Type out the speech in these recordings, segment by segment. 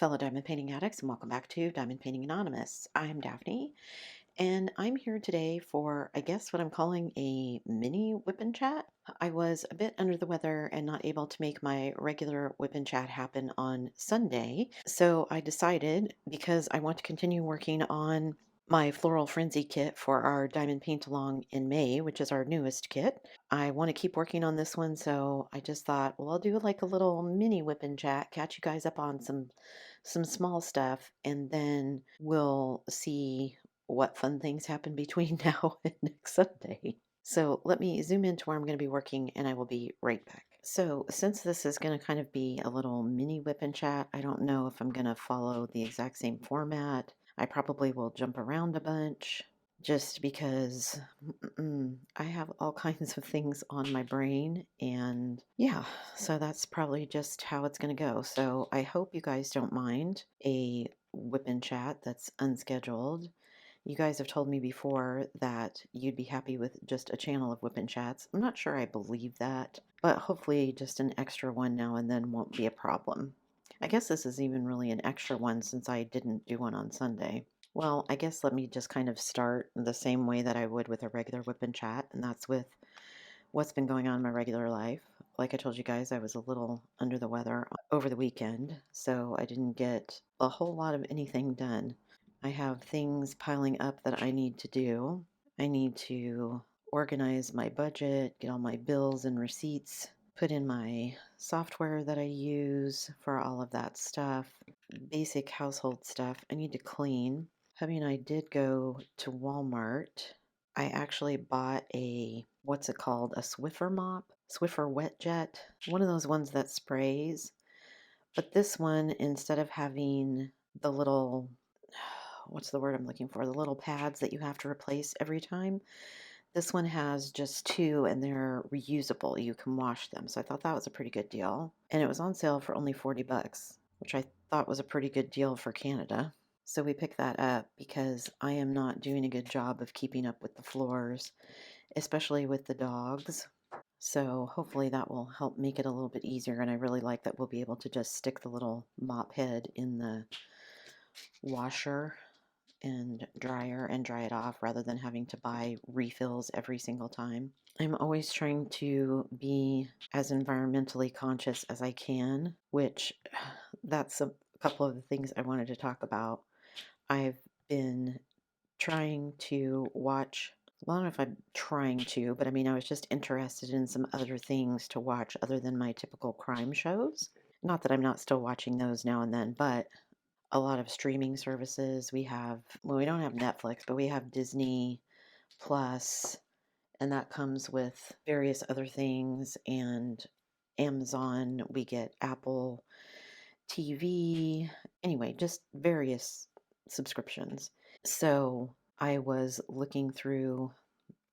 fellow diamond painting addicts, and welcome back to Diamond Painting Anonymous. I'm Daphne, and I'm here today for, I guess, what I'm calling a mini whip and chat. I was a bit under the weather and not able to make my regular whip and chat happen on Sunday, so I decided, because I want to continue working on my Floral Frenzy kit for our Diamond Paint Along in May, which is our newest kit. I want to keep working on this one, so I just thought, well, I'll do like a little mini whip and chat, catch you guys up on some small stuff, and then we'll see what fun things happen between now and next Sunday. So let me zoom into where I'm going to be working, and I will be right back. So since this is going to kind of be a little mini whip and chat, I don't know if I'm going to follow the exact same format. I probably will jump around a bunch just because I have all kinds of things on my brain, and yeah, so that's probably just how it's going to go. So I hope you guys don't mind a whip and chat that's unscheduled. You guys have told me before that you'd be happy with just a channel of whip and chats. I'm not sure I believe that, but hopefully just an extra one now and then won't be a problem. I guess this is even really an extra one since I didn't do one on Sunday. Well, I guess let me just kind of start the same way that I would with a regular whip and chat, and that's with what's been going on in my regular life. Like I told you guys, I was a little under the weather over the weekend, so I didn't get a whole lot of anything done. I have things piling up that I need to do. I need to organize my budget, get all my bills and receipts, put in my software that I use for all of that stuff, basic household stuff. I need to clean. Hubby and I did go to Walmart. I actually bought a, what's it called? A Swiffer mop? Swiffer wet jet? One of those ones that sprays. But this one, instead of having the little, what's the word I'm looking for? The little pads that you have to replace every time. This one has just two and they're reusable. You can wash them. So I thought that was a pretty good deal. And it was on sale for only 40 bucks, which I thought was a pretty good deal for Canada. So we picked that up because I am not doing a good job of keeping up with the floors, especially with the dogs. So hopefully that will help make it a little bit easier. And I really like that we'll be able to just stick the little mop head in the washer and dryer and dry it off rather than having to buy refills every single time. I'm always trying to be as environmentally conscious as I can, which that's a couple of the things I wanted to talk about. I've been trying to watch, well, I don't know if I'm trying to, but I mean, I was just interested in some other things to watch other than my typical crime shows. Not that I'm not still watching those now and then, but a lot of streaming services. We have, well, we don't have Netflix, but we have Disney Plus, and that comes with various other things. And Amazon, we get Apple TV. Anyway, just various subscriptions. So I was looking through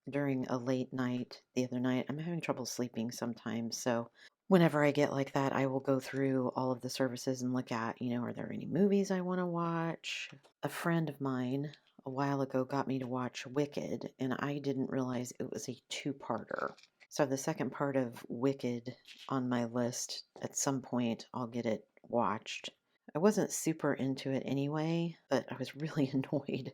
during a late night the other night. I'm having trouble sleeping sometimes, so whenever I get like that, I will go through all of the services and look at, are there any movies I want to watch? A friend of mine a while ago got me to watch Wicked, and I didn't realize it was a two-parter. So the second part of Wicked on my list. At some point, I'll get it watched. I wasn't super into it anyway, but I was really annoyed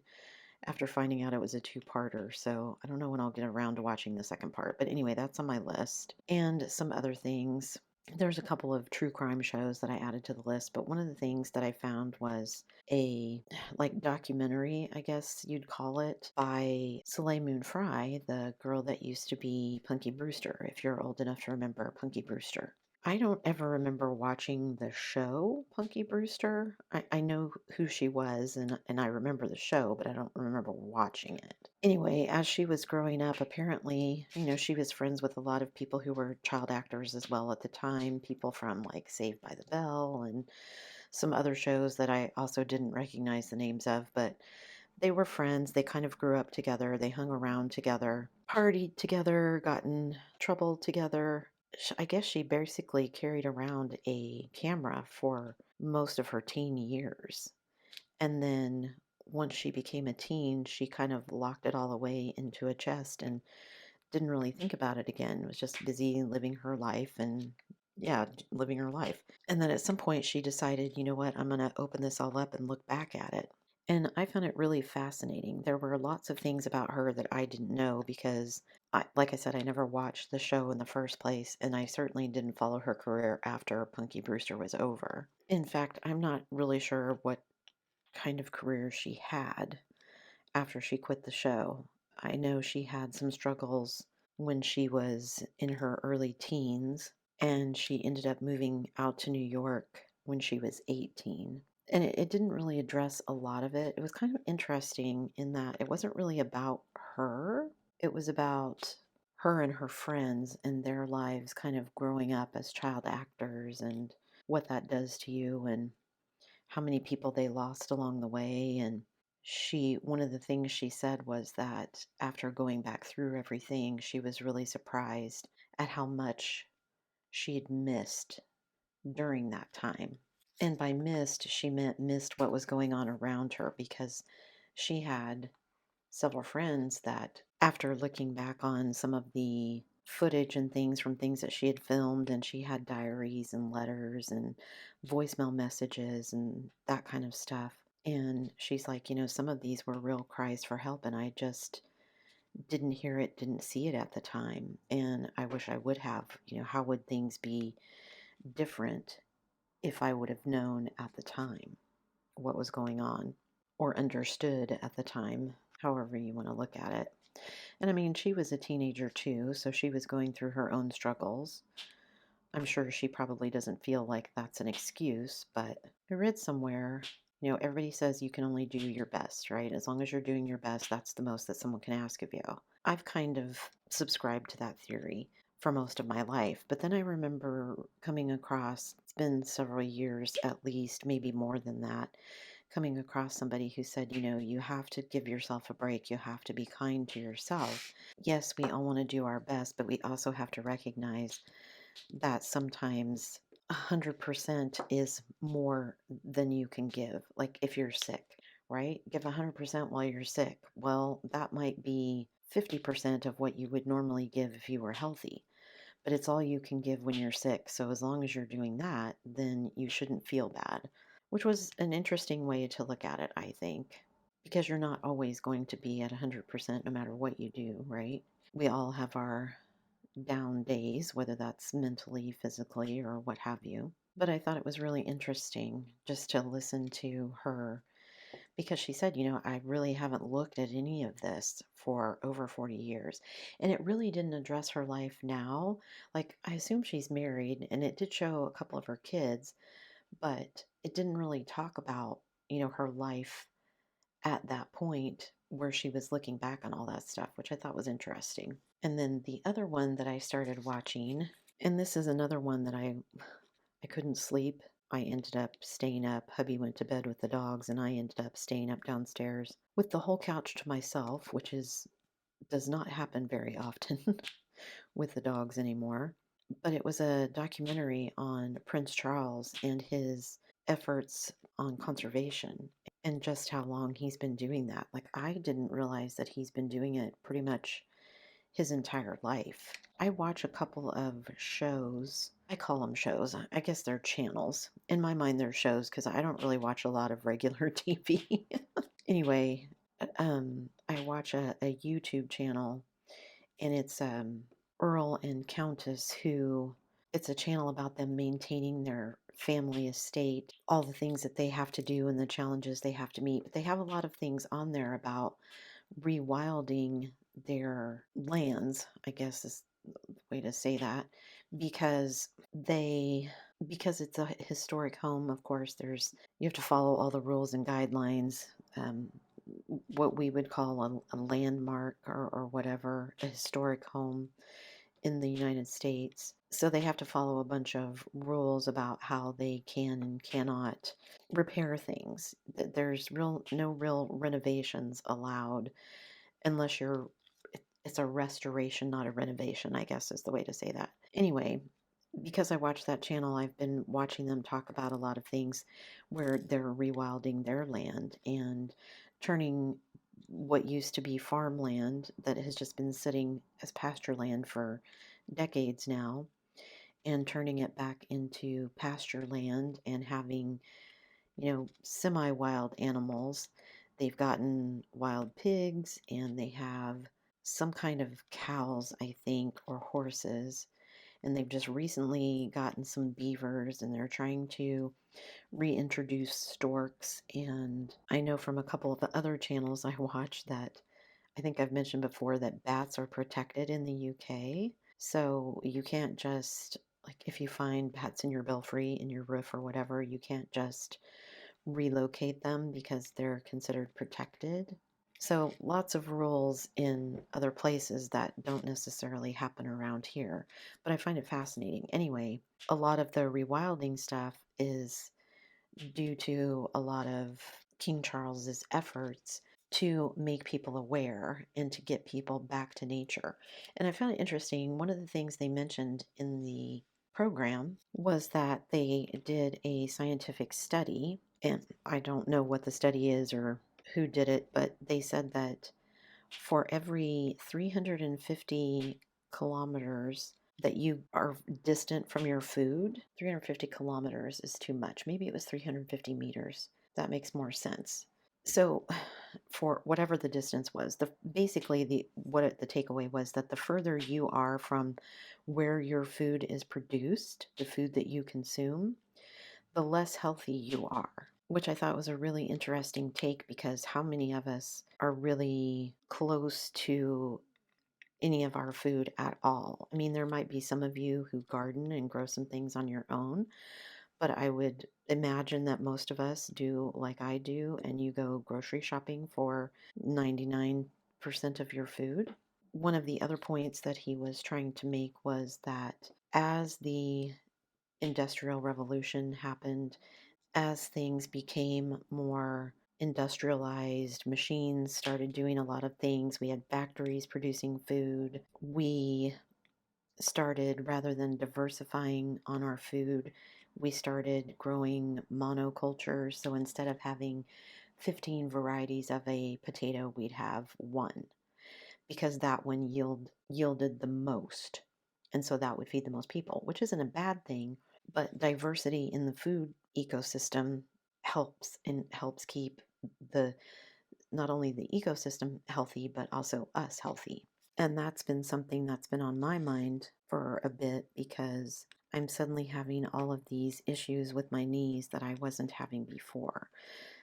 after finding out it was a two-parter, so I don't know when I'll get around to watching the second part. But anyway, that's on my list. And some other things. There's a couple of true crime shows that I added to the list, but one of the things that I found was a like documentary, I guess you'd call it, by Soleil Moon Frye, the girl that used to be Punky Brewster, if you're old enough to remember Punky Brewster. I don't ever remember watching the show Punky Brewster. I know who she was and I remember the show, but I don't remember watching it. Anyway, as she was growing up, apparently, she was friends with a lot of people who were child actors as well at the time, people from like Saved by the Bell and some other shows that I also didn't recognize the names of, but they were friends. They kind of grew up together. They hung around together, partied together, got in trouble together. I guess she basically carried around a camera for most of her teen years. And then once she became a teen, she kind of locked it all away into a chest and didn't really think about it again. Was just busy living her life and yeah, living her life. And then at some point she decided, you know what, I'm going to open this all up and look back at it. And I found it really fascinating. There were lots of things about her that I didn't know because, like I said, I never watched the show in the first place, and I certainly didn't follow her career after Punky Brewster was over. In fact, I'm not really sure what kind of career she had after she quit the show. I know she had some struggles when she was in her early teens, and she ended up moving out to New York when she was 18. And it didn't really address a lot of it. It was kind of interesting in that it wasn't really about her, it was about her and her friends and their lives kind of growing up as child actors and what that does to you and how many people they lost along the way. And one of the things she said was that after going back through everything, she was really surprised at how much she had missed during that time. And by missed, she meant missed what was going on around her because she had several friends that, after looking back on some of the footage and things from things that she had filmed, and she had diaries and letters and voicemail messages and that kind of stuff. And she's like, some of these were real cries for help, and I just didn't hear it, didn't see it at the time. And I wish I would have. How would things be different if I would have known at the time what was going on or understood at the time, however you want to look at it. And I mean, she was a teenager too, so she was going through her own struggles. I'm sure she probably doesn't feel like that's an excuse, but I read somewhere, everybody says you can only do your best, right? As long as you're doing your best, that's the most that someone can ask of you. I've kind of subscribed to that theory for most of my life, but then I remember coming across, it's been several years at least, maybe more than that, coming across somebody who said, you have to give yourself a break. You have to be kind to yourself. Yes, we all want to do our best, but we also have to recognize that sometimes 100% is more than you can give. Like if you're sick, right? Give 100% while you're sick. Well, that might be 50% of what you would normally give if you were healthy, but it's all you can give when you're sick. So as long as you're doing that, then you shouldn't feel bad, which was an interesting way to look at it, I think, because you're not always going to be at 100% no matter what you do, right? We all have our down days, whether that's mentally, physically, or what have you. But I thought it was really interesting just to listen to her because she said, I really haven't looked at any of this for over 40 years. And it really didn't address her life now. Like, I assume she's married, and it did show a couple of her kids, but it didn't really talk about, her life at that point where she was looking back on all that stuff, which I thought was interesting. And then the other one that I started watching, and this is another one that I couldn't sleep. I ended up staying up. Hubby went to bed with the dogs, and I ended up staying up downstairs with the whole couch to myself, which does not happen very often with the dogs anymore. But it was a documentary on Prince Charles and his efforts on conservation and just how long he's been doing that. Like, I didn't realize that he's been doing it pretty much his entire life. I watch a couple of shows. I call them shows. I guess they're channels. In my mind, they're shows because I don't really watch a lot of regular TV. Anyway, I watch a YouTube channel, and it's Earl and Countess, who it's a channel about them maintaining their family estate, all the things that they have to do and the challenges they have to meet. But they have a lot of things on there about rewilding their lands, I guess is the way to say that, because because it's a historic home, of course, you have to follow all the rules and guidelines. What we would call a landmark or whatever, a historic home in the United States. So they have to follow a bunch of rules about how they can and cannot repair things. There's no real renovations allowed unless it's a restoration, not a renovation, I guess is the way to say that. Anyway, because I watch that channel, I've been watching them talk about a lot of things where they're rewilding their land and turning what used to be farmland that has just been sitting as pasture land for decades now, and turning it back into pasture land and having, semi-wild animals. They've gotten wild pigs and they have some kind of cows, I think, or horses. And they've just recently gotten some beavers and they're trying to reintroduce storks. And I know from a couple of the other channels I watch that I think I've mentioned before that bats are protected in the UK. So you can't just, like, if you find bats in your belfry, in your roof, or whatever, you can't just relocate them because they're considered protected. So lots of rules in other places that don't necessarily happen around here, but I find it fascinating. Anyway, a lot of the rewilding stuff is due to a lot of King Charles's efforts to make people aware and to get people back to nature. And I found it interesting. One of the things they mentioned in the program was that they did a scientific study, and I don't know what the study is or who did it, but they said that for every 350 kilometers that you are distant from your food, 350 kilometers is too much. Maybe it was 350 meters. That makes more sense. So, for whatever the distance was, the takeaway was that the further you are from where your food is produced, the food that you consume, the less healthy you are, which I thought was a really interesting take because how many of us are really close to any of our food at all? I mean, there might be some of you who garden and grow some things on your own, but I would imagine that most of us do like I do, and you go grocery shopping for 99% of your food. One of the other points that he was trying to make was that as the Industrial Revolution happened, as things became more industrialized, machines started doing a lot of things. We had factories producing food. We started, rather than diversifying on our food, we started growing monoculture. So instead of having 15 varieties of a potato, we'd have one because that one yielded the most. And so that would feed the most people, which isn't a bad thing, but diversity in the food ecosystem helps keep the not only the ecosystem healthy, but also us healthy. And that's been something that's been on my mind for a bit because I'm suddenly having all of these issues with my knees that I wasn't having before.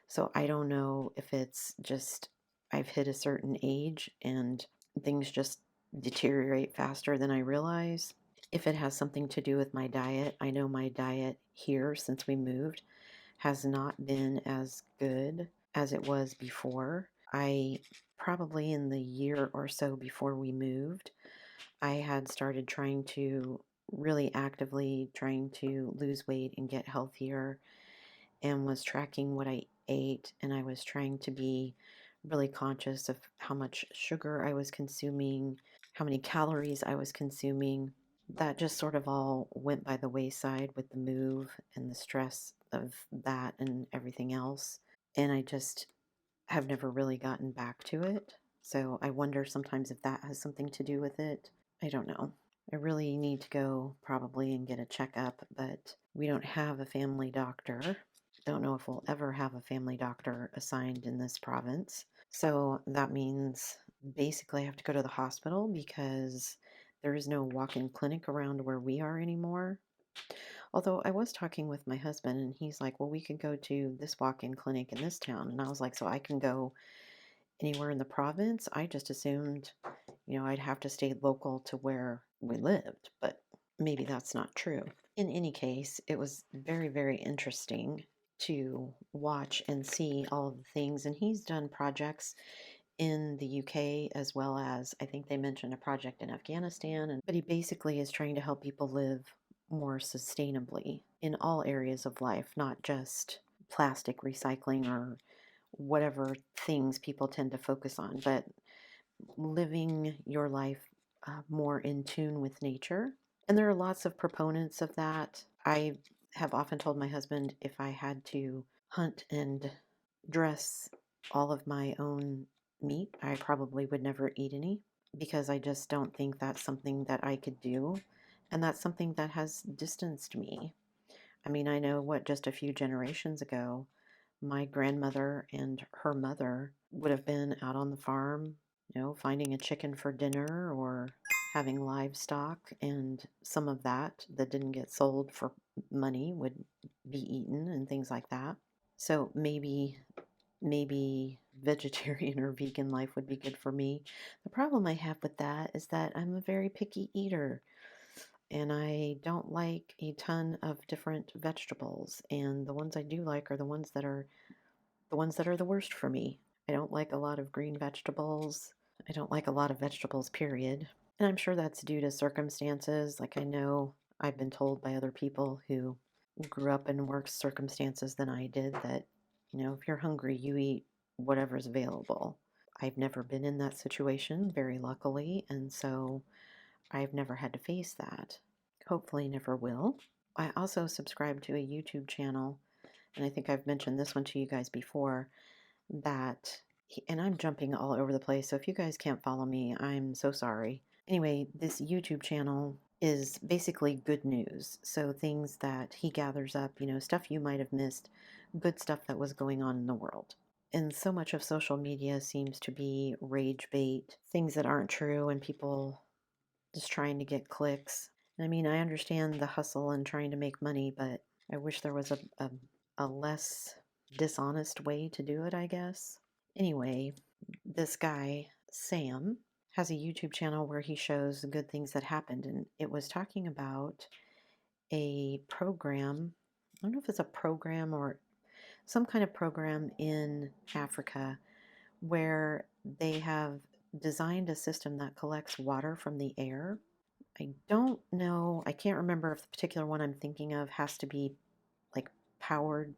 So I don't know if it's just I've hit a certain age and things just deteriorate faster than I realize. If it has something to do with my diet, I know my diet here since we moved has not been as good as it was before. I probably in the year or so before we moved, I had started really actively trying to lose weight and get healthier and was tracking what I ate, and I was trying to be really conscious of how much sugar I was consuming, how many calories I was consuming. That just sort of all went by the wayside with the move and the stress of that and everything else. And I just have never really gotten back to it. So I wonder sometimes if that has something to do with it. I don't know. I really need to go probably and get a checkup, but we don't have a family doctor. Don't know if we'll ever have a family doctor assigned in this province. So that means basically I have to go to the hospital because there is no walk-in clinic around where we are anymore. Although I was talking with my husband and he's like, well, we could go to this walk-in clinic in this town. And I was like, so I can go anywhere in the province? I just assumed, I'd have to stay local to where we lived, but maybe that's not true. In any case, it was very, very interesting to watch and see all of the things. And he's done projects in the UK as well as I think they mentioned a project in Afghanistan. But he basically is trying to help people live more sustainably in all areas of life, not just plastic recycling or whatever things people tend to focus on, but living your life more in tune with nature. And there are lots of proponents of that. I have often told my husband if I had to hunt and dress all of my own meat, I probably would never eat any because I just don't think that's something that I could do And that's something that has distanced me. I mean, I know what just a few generations ago, my grandmother and her mother would have been out on the farm, finding a chicken for dinner or having livestock, and some of that didn't get sold for money would be eaten and things like that. So maybe vegetarian or vegan life would be good for me. The problem I have with that is that I'm a very picky eater and I don't like a ton of different vegetables, and the ones I do like are the ones that are the worst for me. I don't like a lot of green vegetables. I don't like a lot of vegetables, period. And I'm sure that's due to circumstances. Like, I know I've been told by other people who grew up in worse circumstances than I did that, if you're hungry, you eat whatever's available. I've never been in that situation, very luckily, and so I've never had to face that. Hopefully, never will. I also subscribe to a YouTube channel, and I think I've mentioned this one to you guys before, and I'm jumping all over the place, so if you guys can't follow me, I'm so sorry. Anyway, this YouTube channel is basically good news. So things that he gathers up, stuff you might have missed, good stuff that was going on in the world. And so much of social media seems to be rage bait, things that aren't true, and people just trying to get clicks. I mean, I understand the hustle and trying to make money, but I wish there was a less dishonest way to do it, I guess. Anyway, this guy, Sam, has a YouTube channel where he shows the good things that happened, and it was talking about a program. I don't know if it's a program or some kind of program in Africa where they have designed a system that collects water from the air. I don't know, I can't remember if the particular one I'm thinking of has to be like powered.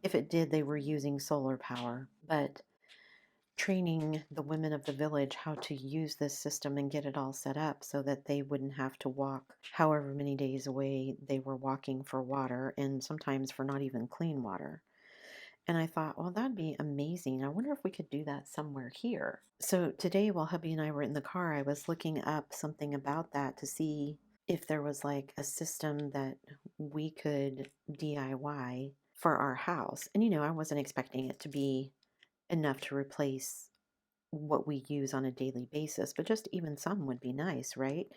If it did, they were using solar power, but training the women of the village how to use this system and get it all set up so that they wouldn't have to walk however many days away they were walking for water, and sometimes for not even clean water. And I thought, well, that'd be amazing. I wonder if we could do that somewhere here. So today, while hubby and I were in the car, I was looking up something about that to see if there was like a system that we could DIY for our house. And I wasn't expecting it to be enough to replace what we use on a daily basis, but just even some would be nice, right?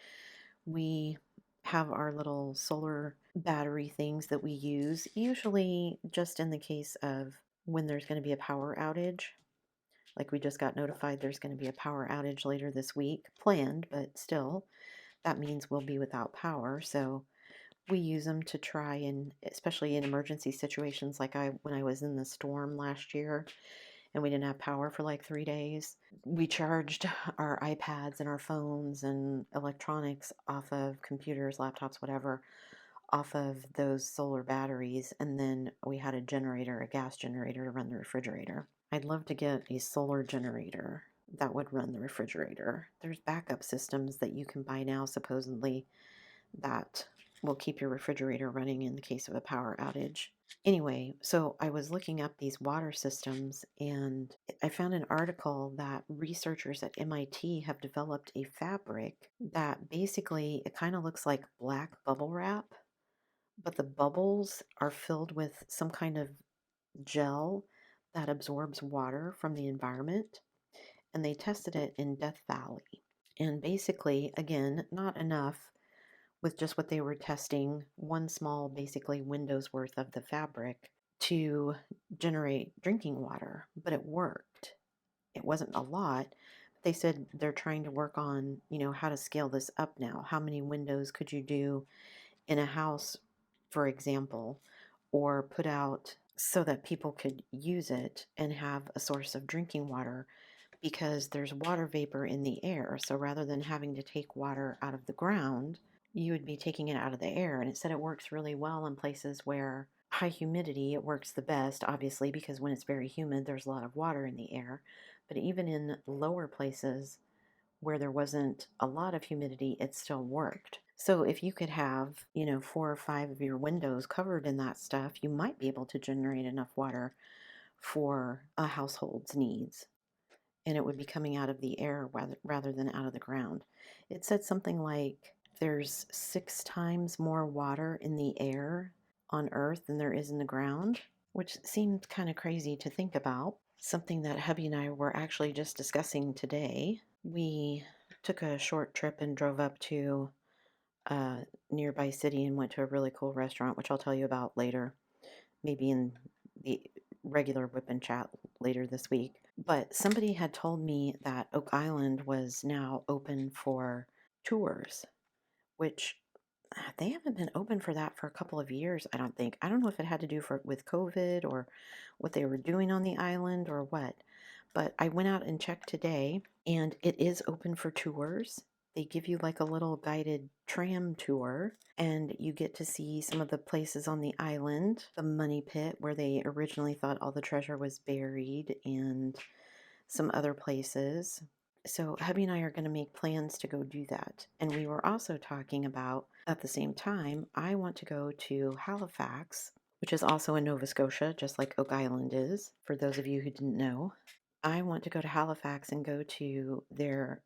We have our little solar battery things that we use, usually just in the case of when there's going to be a power outage. Like, we just got notified there's going to be a power outage later this week, planned, but still, that means we'll be without power. So we use them to try, and especially in emergency situations, like when I was in the storm last year and we didn't have power for like 3 days, we charged our iPads and our phones and electronics off of computers, laptops, whatever, off of those solar batteries. And then we had a generator, a gas generator, to run the refrigerator. I'd love to get a solar generator that would run the refrigerator. There's backup systems that you can buy now, supposedly, that will keep your refrigerator running in the case of a power outage. Anyway, so I was looking up these water systems, and I found an article that researchers at MIT have developed a fabric that basically, it kind of looks like black bubble wrap, but the bubbles are filled with some kind of gel that absorbs water from the environment. And they tested it in Death Valley. And basically, again, not enough with just what they were testing, one small, basically, window's worth of the fabric to generate drinking water, but it worked. It wasn't a lot. But they said they're trying to work on, how to scale this up now. How many windows could you do in a house, for example, or put out so that people could use it and have a source of drinking water, because there's water vapor in the air. So rather than having to take water out of the ground, you would be taking it out of the air. And it said it works really well in places where high humidity, it works the best, obviously, because when it's very humid, there's a lot of water in the air. But even in lower places where there wasn't a lot of humidity, it still worked. So if you could have, 4 or 5 of your windows covered in that stuff, you might be able to generate enough water for a household's needs, and it would be coming out of the air rather than out of the ground. It said something like there's 6 times more water in the air on Earth than there is in the ground, which seems kind of crazy to think about. Something that hubby and I were actually just discussing today. We took a short trip and drove up to a nearby city and went to a really cool restaurant, which I'll tell you about later, maybe in the regular Whip and Chat later this week. But somebody had told me that Oak Island was now open for tours, which they haven't been open for that for a couple of years, I don't think. I don't know if it had to do with COVID or what they were doing on the island or what. But I went out and checked today, and it is open for tours. They give you like a little guided tram tour, and you get to see some of the places on the island, the money pit where they originally thought all the treasure was buried, and some other places. So, hubby and I are going to make plans to go do that. And we were also talking about, at the same time, I want to go to Halifax, which is also in Nova Scotia, just like Oak Island is, for those of you who didn't know. I want to go to Halifax and go to their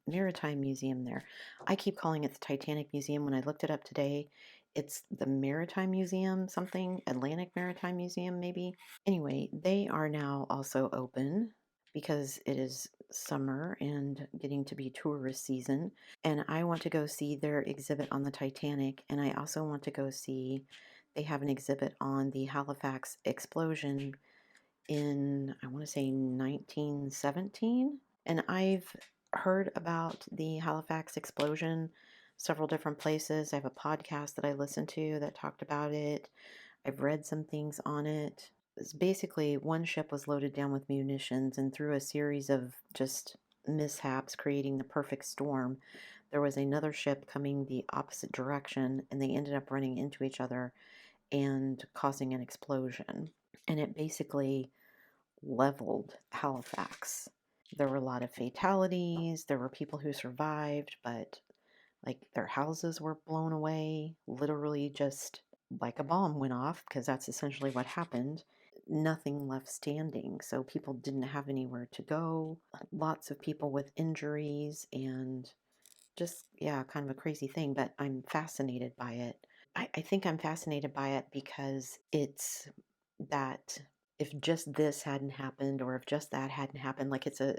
maritime museum there. I keep calling it the Titanic Museum. When I looked it up today, it's the Maritime Museum, something, Atlantic Maritime Museum, maybe. Anyway, they are now also open because it is summer and getting to be tourist season. And I want to go see their exhibit on the Titanic. And I also want to go see, they have an exhibit on the Halifax explosion in, I want to say 1917. And I've heard about the Halifax explosion several different places. I have a podcast that I listened to that talked about it. I've read some things on it. It's basically, one ship was loaded down with munitions, and through a series of just mishaps creating the perfect storm, there was another ship coming the opposite direction, and they ended up running into each other and causing an explosion. And it basically leveled Halifax. There were a lot of fatalities. There were people who survived, but like their houses were blown away, literally just like a bomb went off, because that's essentially what happened. Nothing left standing. So people didn't have anywhere to go. Lots of people with injuries, and just, yeah, kind of a crazy thing, but I'm fascinated by it. I think I'm fascinated by it because it's that if just this hadn't happened, or if just that hadn't happened, like it's a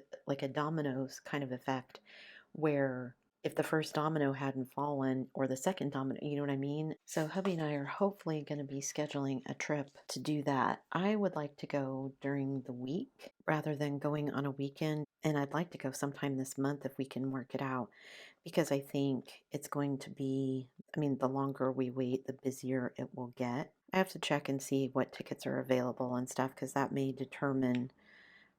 dominoes kind of effect, where if the first domino hadn't fallen, or the second domino, you know what I mean? So hubby and I are hopefully going to be scheduling a trip to do that. I would like to go during the week rather than going on a weekend, and I'd like to go sometime this month if we can work it out, because I think it's going to be, I mean, the longer we wait, the busier it will get. I have to check and see what tickets are available and stuff, because that may determine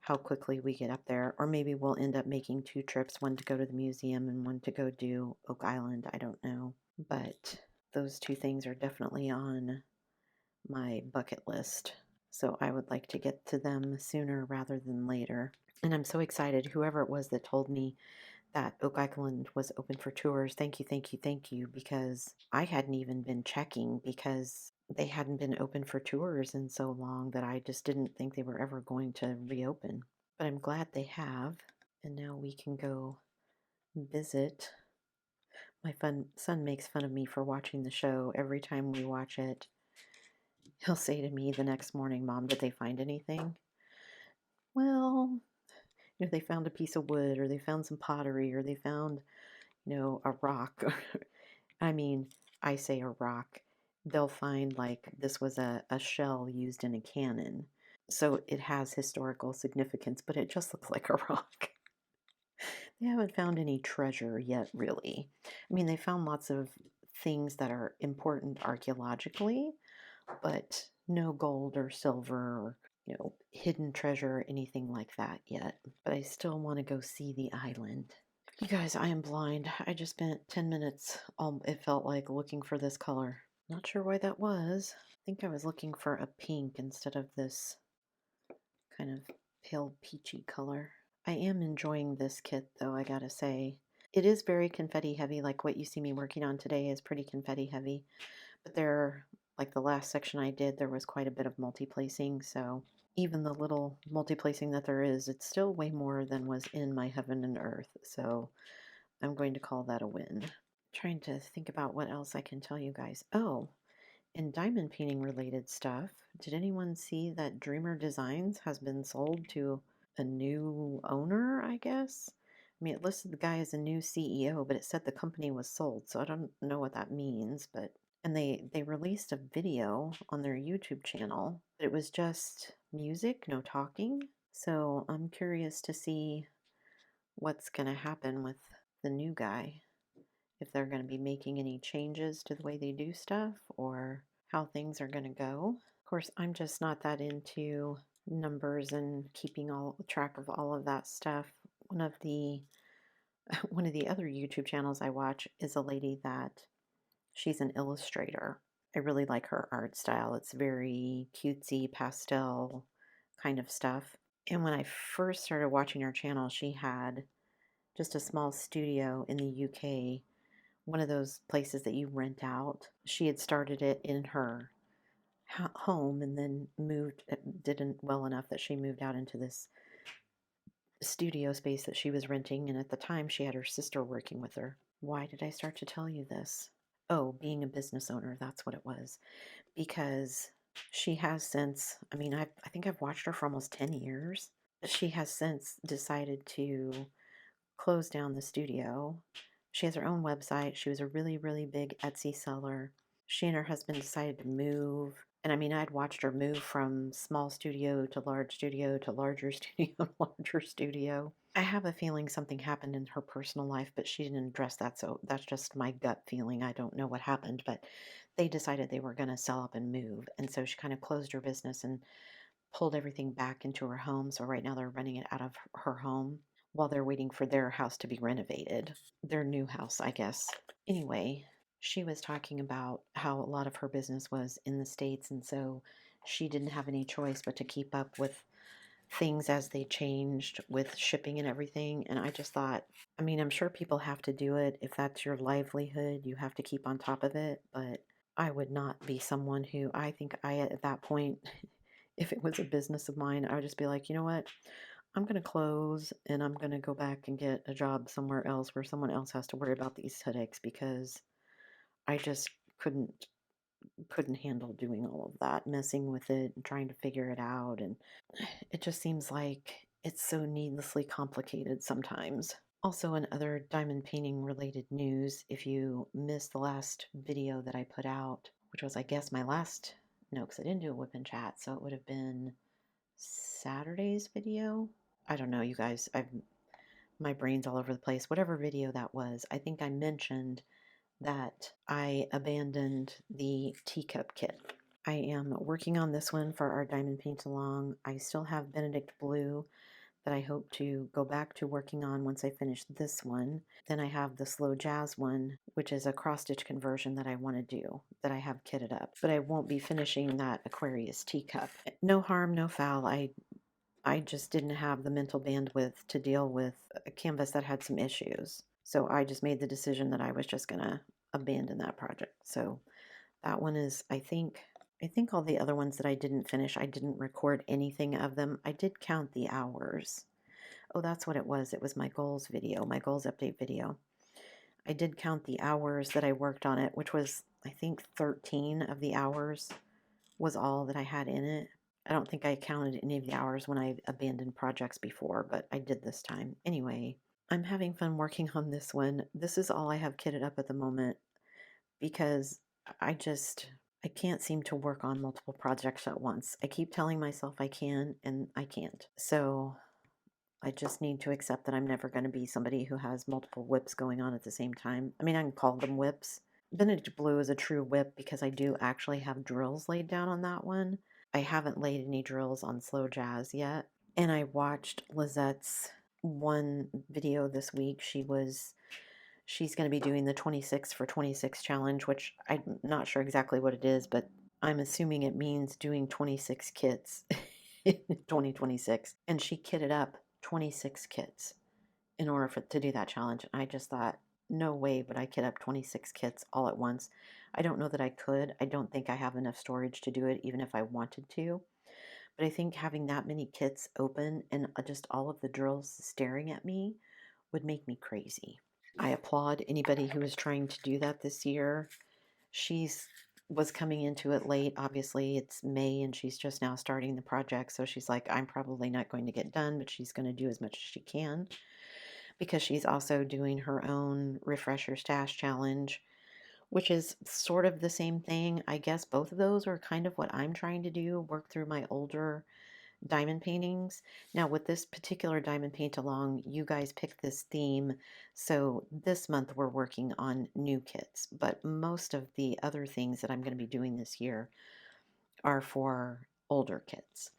how quickly we get up there. Or maybe we'll end up making 2 trips, one to go to the museum and one to go do Oak Island. I don't know. But those 2 things are definitely on my bucket list. So I would like to get to them sooner rather than later. And I'm so excited. Whoever it was that told me that Oak Island was open for tours, thank you, thank you, thank you, because I hadn't even been checking, because they hadn't been open for tours in so long that I just didn't think they were ever going to reopen. But I'm glad they have, and now we can go visit. My son makes fun of me for watching the show. Every time we watch it, he'll say to me the next morning, "Mom, did they find anything?" Well, they found a piece of wood, or they found some pottery, or they found, a rock. I mean, I say a rock. They'll find like this was a shell used in a cannon. So it has historical significance, but it just looks like a rock. They haven't found any treasure yet, really. I mean, they found lots of things that are important archaeologically, but no gold or silver or, hidden treasure or anything like that yet. But I still want to go see the island. You guys, I am blind. I just spent 10 minutes, it felt like, looking for this color. Not sure why that was. I think I was looking for a pink instead of this kind of pale peachy color. I am enjoying this kit, though, I gotta say. It is very confetti heavy, like what you see me working on today is pretty confetti heavy. But there, like the last section I did, there was quite a bit of multi-placing, so even the little multi-placing that there is, it's still way more than was in my Heaven and Earth, so I'm going to call that a win. Trying to think about what else I can tell you guys. Oh, in diamond painting related stuff, did anyone see that Dreamer Designs has been sold to a new owner, I guess? I mean, it listed the guy as a new CEO, but it said the company was sold, so I don't know what that means, but and they released a video on their YouTube channel, but it was just music, no talking. So I'm curious to see what's going to happen with the new guy, if they're going to be making any changes to the way they do stuff or how things are going to go. Of course, I'm just not that into numbers and keeping all track of all of that stuff. One of the one of the other YouTube channels I watch is a lady that she's an illustrator. I really like her art style. It's very cutesy, pastel kind of stuff. And when I first started watching her channel, she had just a small studio in the UK, one of those places that you rent out. She had started it in her home and then moved, didn't well enough that she moved out into this studio space that she was renting. And at the time, she had her sister working with her. Why did I start to tell you this? Oh, being a business owner, that's what it was. Because she has since, I think I've watched her for almost 10 years. She has since decided to close down the studio. She has her own website. She was a really, really big Etsy seller. She and her husband decided to move. And I'd watched her move from small studio to large studio to larger studio to larger studio. I have a feeling something happened in her personal life, but she didn't address that. So that's just my gut feeling. I don't know what happened, but they decided they were going to sell up and move. And so she kind of closed her business and pulled everything back into her home. So right now they're running it out of her home while they're waiting for their house to be renovated. Their new house, I guess. Anyway, she was talking about how a lot of her business was in the States, and so she didn't have any choice but to keep up with things as they changed with shipping and everything. And I just thought, I'm sure people have to do it. If that's your livelihood, you have to keep on top of it. But I would not be someone who, I think at that point, if it was a business of mine, I would just be like, you know what? I'm going to close and I'm going to go back and get a job somewhere else where someone else has to worry about these headaches, because I just couldn't handle doing all of that, messing with it and trying to figure it out. And it just seems like it's so needlessly complicated sometimes. Also, in other diamond painting related news, if you missed the last video that I put out, which was, I guess, my last, no, because I didn't do a whip and chat, so it would have been Saturday's video. I don't know, you guys. My brain's all over the place. Whatever video that was, I think I mentioned that I abandoned the teacup kit. I am working on this one for our diamond paint along. I still have Benedict Blue that I hope to go back to working on once I finish this one. Then I have the Slow Jazz one, which is a cross stitch conversion that I want to do, that I have kitted up. But I won't be finishing that Aquarius teacup. No harm, no foul. I just didn't have the mental bandwidth to deal with a canvas that had some issues. So I just made the decision that I was just going to abandon that project. So that one is, I think all the other ones that I didn't finish, I didn't record anything of them. I did count the hours. Oh, that's what it was. It was my goals video, my goals update video. I did count the hours that I worked on it, which was, I think, 13 of the hours was all that I had in it. I don't think I counted any of the hours when I abandoned projects before, but I did this time. Anyway, I'm having fun working on this one. This is all I have kitted up at the moment because I just I can't seem to work on multiple projects at once. I keep telling myself I can, and I can't. So I just need to accept that I'm never going to be somebody who has multiple whips going on at the same time. I can call them whips. Benedict Blue is a true whip because I do actually have drills laid down on that one. I haven't laid any drills on Slow Jazz yet. And I watched Lizette's one video this week. She's going to be doing the 26 for 26 challenge, which I'm not sure exactly what it is, but I'm assuming it means doing 26 kits in 2026. And she kitted up 26 kits in order to do that challenge. And I just thought, no way would I kit up 26 kits all at once. I don't know that I could. I don't think I have enough storage to do it, even if I wanted to. But I think having that many kits open and just all of the drills staring at me would make me crazy. I applaud anybody who is trying to do that this year. She's was coming into it late. Obviously, it's May and she's just now starting the project. So she's like, I'm probably not going to get done, but she's going to do as much as she can because she's also doing her own Refresher Stash Challenge, which is sort of the same thing. I guess both of those are kind of what I'm trying to do, work through my older diamond paintings. Now, with this particular diamond paint along, you guys picked this theme, so this month we're working on new kits, but most of the other things that I'm going to be doing this year are for older kits,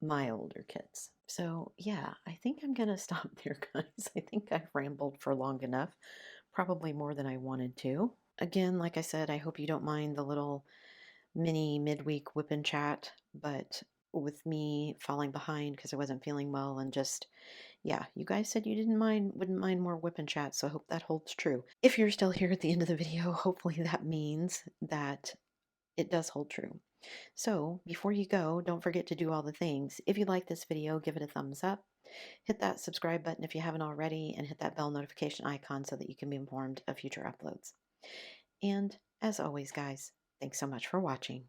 my older kits. So, yeah, I think I'm going to stop there, guys. I think I've rambled for long enough, probably more than I wanted to. Again, like I said, I hope you don't mind the little mini midweek whip and chat, but with me falling behind because I wasn't feeling well and just, yeah, you guys said you wouldn't mind more whip and chat, so I hope that holds true. If you're still here at the end of the video, hopefully that means that it does hold true. So before you go, don't forget to do all the things. If you like this video, give it a thumbs up, hit that subscribe button if you haven't already, and hit that bell notification icon so that you can be informed of future uploads. And as always, guys, thanks so much for watching.